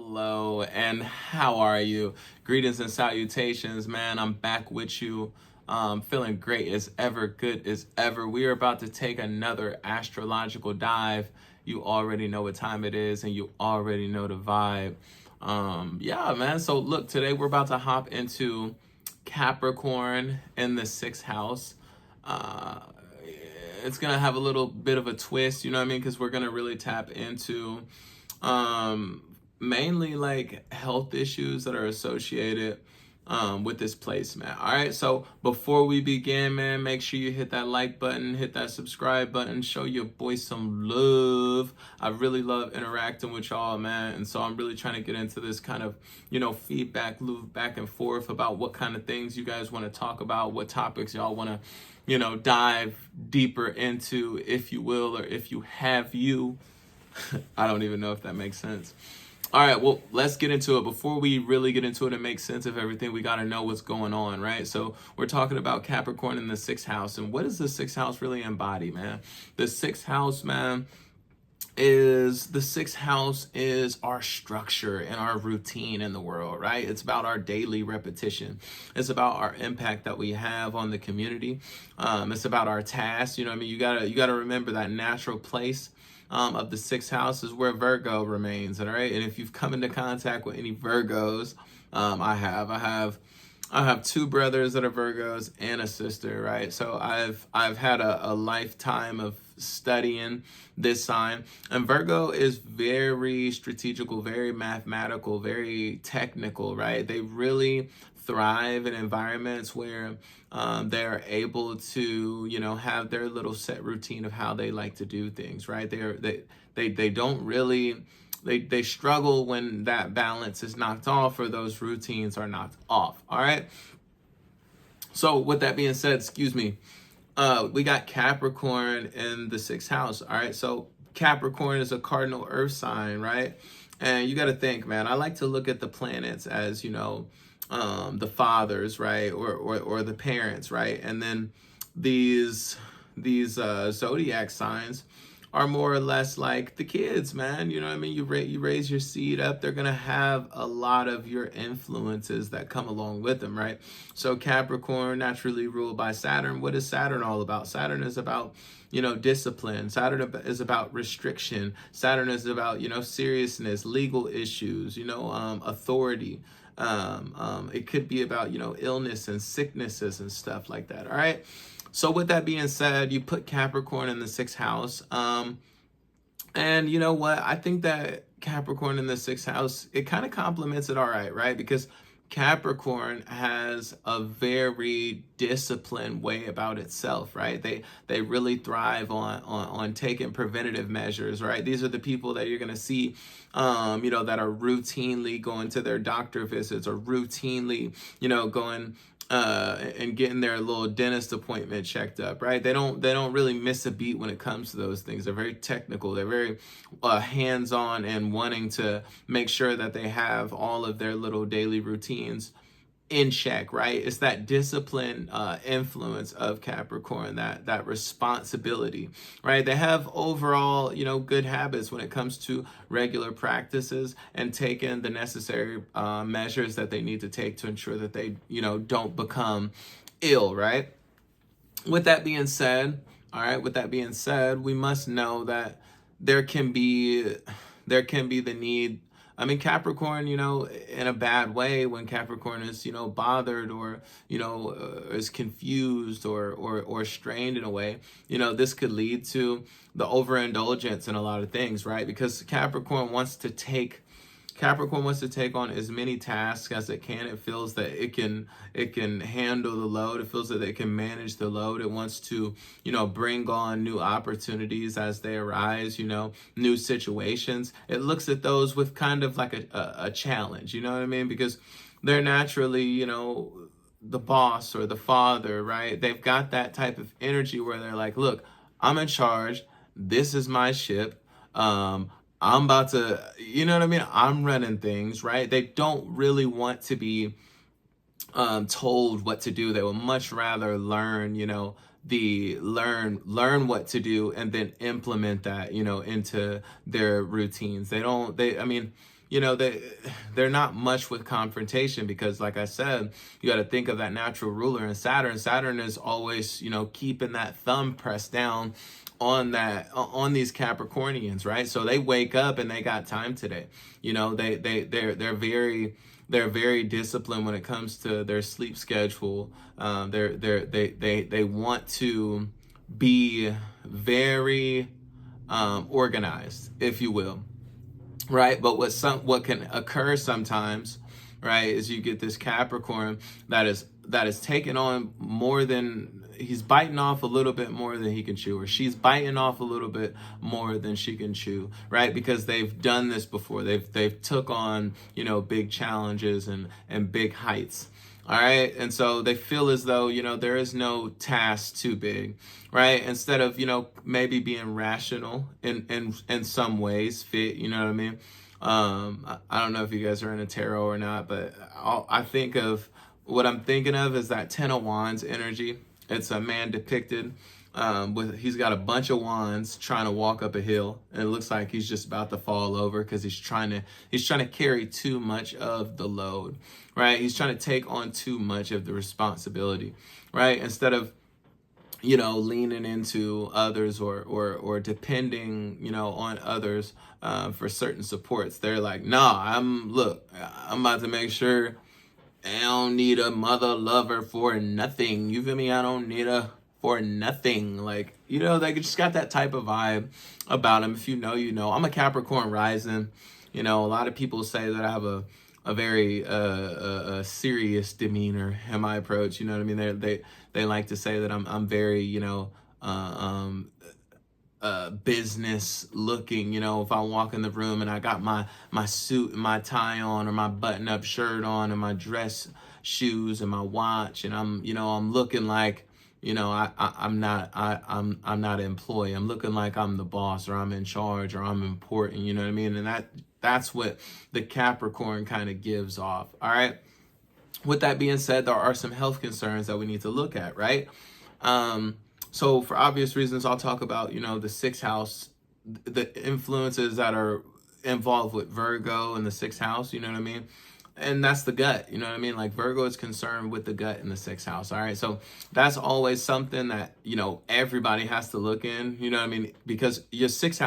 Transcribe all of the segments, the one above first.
Hello, and how are you? Greetings and salutations, man. I'm back with you. Feeling great as ever, good as ever. We are about to take another astrological dive. You already know what time it is, and you already know the vibe. Yeah, man. So, look, today we're about to hop into Capricorn in the sixth house. Uh, it's gonna have a little bit of a twist, you know what I mean? Because we're gonna really tap into um mainly like health issues that are associated with this placement. All right, so before we begin, man, make sure you hit that like button, hit that subscribe button, show your boy some love. I really love interacting with y'all, man, and so I'm really trying to get into this kind of, feedback loop back and forth about what kind of things you guys want to talk about, what topics y'all want to dive deeper into, if you will, or if you have you. I don't even know if that makes sense. All right, well, let's get into it. Before we really get into it and make sense of everything, we got to know what's going on, right? So we're talking about Capricorn in the sixth house. And what does the sixth house really embody, man? The sixth house, man, is our structure and our routine in the world, right? It's about our daily repetition. It's about our impact that we have on the community. It's about our tasks. You know what I mean? You gotta remember that natural place of the sixth house is where Virgo remains, all right? And if you've come into contact with any Virgos, I have two brothers that are Virgos and a sister, right? So I've had a lifetime of studying this sign. And Virgo is very strategical, very mathematical, very technical, right? They really thrive in environments where they're able to, have their little set routine of how they like to do things, right? They don't really, they struggle when that balance is knocked off or those routines are knocked off. All right. So with that being said, we got Capricorn in the sixth house. All right. So Capricorn is a cardinal earth sign, right? And you got to think, man, I like to look at the planets as, the fathers, right? Or the parents, right? And then these zodiac signs are more or less like the kids, man. You know what I mean? You raise your seed up, they're going to have a lot of your influences that come along with them, right? So Capricorn, naturally ruled by Saturn. What is Saturn all about? Saturn is about, discipline. Saturn is about restriction. Saturn is about, seriousness, legal issues, authority. It could be about, illness and sicknesses and stuff like that, all right? So with that being said, you put Capricorn in the sixth house. And you know what? I think that Capricorn in the sixth house, it kind of complements it all right? Because Capricorn has a very disciplined way about itself, right? They really thrive on taking preventative measures, right? These are the people that you're gonna see, that are routinely going to their doctor visits or routinely, going and getting their little dentist appointment checked up, right? They don't really miss a beat when it comes to those things. They're very technical. They're very hands-on and wanting to make sure that they have all of their little daily routines in check, right? It's that discipline influence of Capricorn, that responsibility, right? They have overall, good habits when it comes to regular practices and taking the necessary measures that they need to take to ensure that they, don't become ill, right? With that being said, we must know that there can be the need. I mean, Capricorn, in a bad way, when Capricorn is, bothered or, is confused or strained in a way, this could lead to the overindulgence in a lot of things, right? Because Capricorn wants to take on as many tasks as it can. It feels that it can handle the load. It feels that it can manage the load. It wants to, bring on new opportunities as they arise, new situations. It looks at those with kind of like a challenge, you know what I mean? Because they're naturally, the boss or the father, right? They've got that type of energy where they're like, look, I'm in charge. This is my ship. I'm about to, you know what I mean? I'm running things, right? They don't really want to be told what to do. They would much rather learn, learn what to do and then implement that, into their routines. I mean, they're not much with confrontation, because like I said, you got to think of that natural ruler in Saturn. Saturn is always, keeping that thumb pressed down on these Capricornians, right? So they wake up and they got time today. They're very disciplined when it comes to their sleep schedule. They want to be very organized, if you will, right? But what can occur sometimes, right, is you get this Capricorn that is taking on more than he's biting off a little bit more than he can chew, or she's biting off a little bit more than she can chew, right? Because they've done this before. They've took on, big challenges and big heights. All right. And so they feel as though, there is no task too big, right? Instead of, maybe being rational in some ways, fit, you know what I mean? I don't know if you guys are into tarot or not, but what I'm thinking of is that 10 of Wands energy. It's a man depicted he's got a bunch of wands trying to walk up a hill, and it looks like he's just about to fall over because he's trying to carry too much of the load, right? He's trying to take on too much of the responsibility, right? Instead of leaning into others or depending, on others for certain supports. They're like, nah, I'm about to make sure I don't need a mother lover for nothing. You feel me? I don't need a for nothing. Like, they just got that type of vibe about them. If you know, I'm a Capricorn rising. A lot of people say that I have a very serious demeanor in my approach. You know what I mean? They like to say that I'm very, business looking. If I walk in the room and I got my suit and my tie on, or my button up shirt on, and my dress shoes and my watch, and I'm looking like, I'm not an employee. I'm looking like I'm the boss, or I'm in charge, or I'm important. You know what I mean? And that's what the Capricorn kind of gives off. All right. With that being said, there are some health concerns that we need to look at, right? So for obvious reasons, I'll talk about, the sixth house, the influences that are involved with Virgo in the sixth house, you know what I mean? And that's the gut, you know what I mean? Like, Virgo is concerned with the gut in the sixth house, all right? So that's always something that, everybody has to look in, you know what I mean? Because the sixth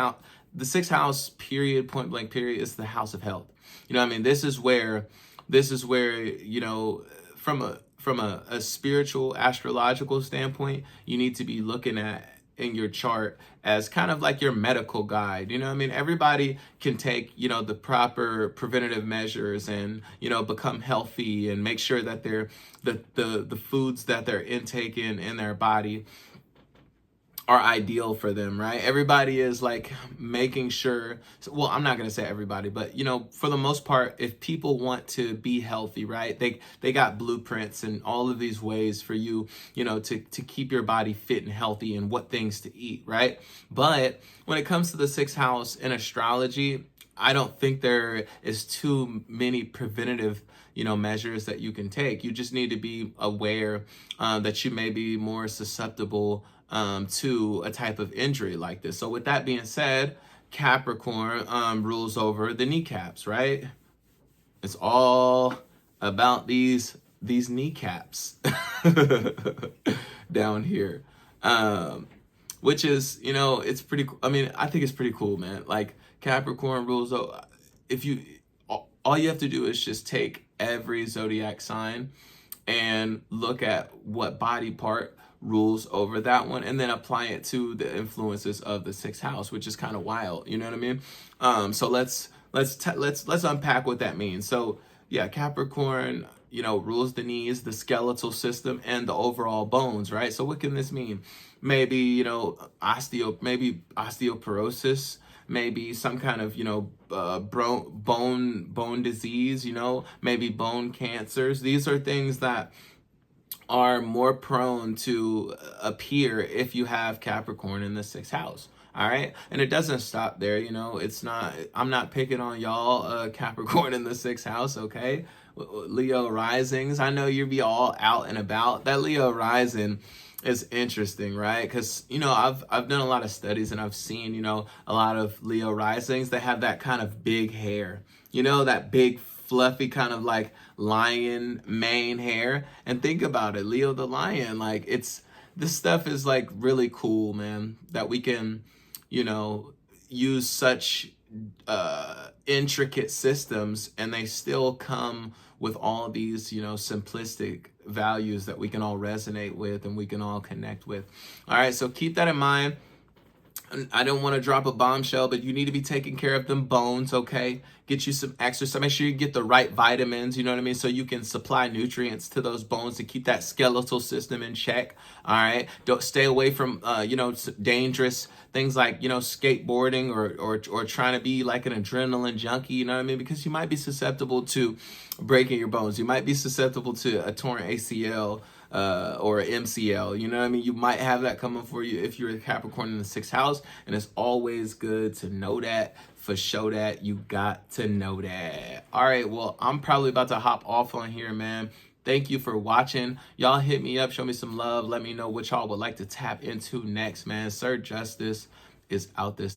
house, period, point blank period, is the house of health. You know what I mean? This is where, from a spiritual astrological standpoint, you need to be looking at in your chart as kind of like your medical guide. You know what I mean? Everybody can take, the proper preventative measures and, become healthy and make sure that the foods that they're intaking in their body are ideal for them, right? Everybody is like making sure, well, I'm not going to say everybody, but for the most part, if people want to be healthy, right, they got blueprints and all of these ways for you, to keep your body fit and healthy, and what things to eat, right? But when it comes to the sixth house in astrology, I don't think there is too many preventative measures that you can take. You just need to be aware that you may be more susceptible to a type of injury like this. So with that being said, Capricorn rules over the kneecaps, right? It's all about these kneecaps down here, which is, it's pretty, I think it's pretty cool, man. Like, Capricorn rules over. All you have to do is just take every zodiac sign and look at what body part rules over that one, and then apply it to the influences of the sixth house, which is kind of wild. You know what I mean? So let's unpack what that means. So yeah, Capricorn, rules the knees, the skeletal system, and the overall bones, right? So what can this mean? Maybe, osteoporosis, maybe some kind of, bone disease, maybe bone cancers. These are things that are more prone to appear if you have Capricorn in the sixth house. All right. And it doesn't stop there. I'm not picking on y'all, Capricorn in the sixth house. Okay. Leo risings. I know you'll be all out and about. That Leo rising It's interesting, right? Because I've done a lot of studies and I've seen a lot of Leo risings that have that kind of big hair, that big fluffy kind of like lion mane hair. And think about it, Leo the lion, like this stuff is like really cool, man. That we can, you know, use such intricate systems and they still come with all these simplistic values that we can all resonate with and we can all connect with. All right, so keep that in mind. I don't want to drop a bombshell, but you need to be taking care of them bones, okay? Get you some exercise. Make sure you get the right vitamins, you know what I mean? So you can supply nutrients to those bones to keep that skeletal system in check, all right? Don't stay away from, dangerous things like, skateboarding or trying to be like an adrenaline junkie, you know what I mean? Because you might be susceptible to breaking your bones. You might be susceptible to a torn ACL, or MCL. You know what I mean? You might have that coming for you if you're a Capricorn in the 6th house. And it's always good to know that. For sure that you got to know that. All right, well, I'm probably about to hop off on here, man. Thank you for watching. Y'all hit me up, show me some love. Let me know what y'all would like to tap into next, man. Sir Justice is out this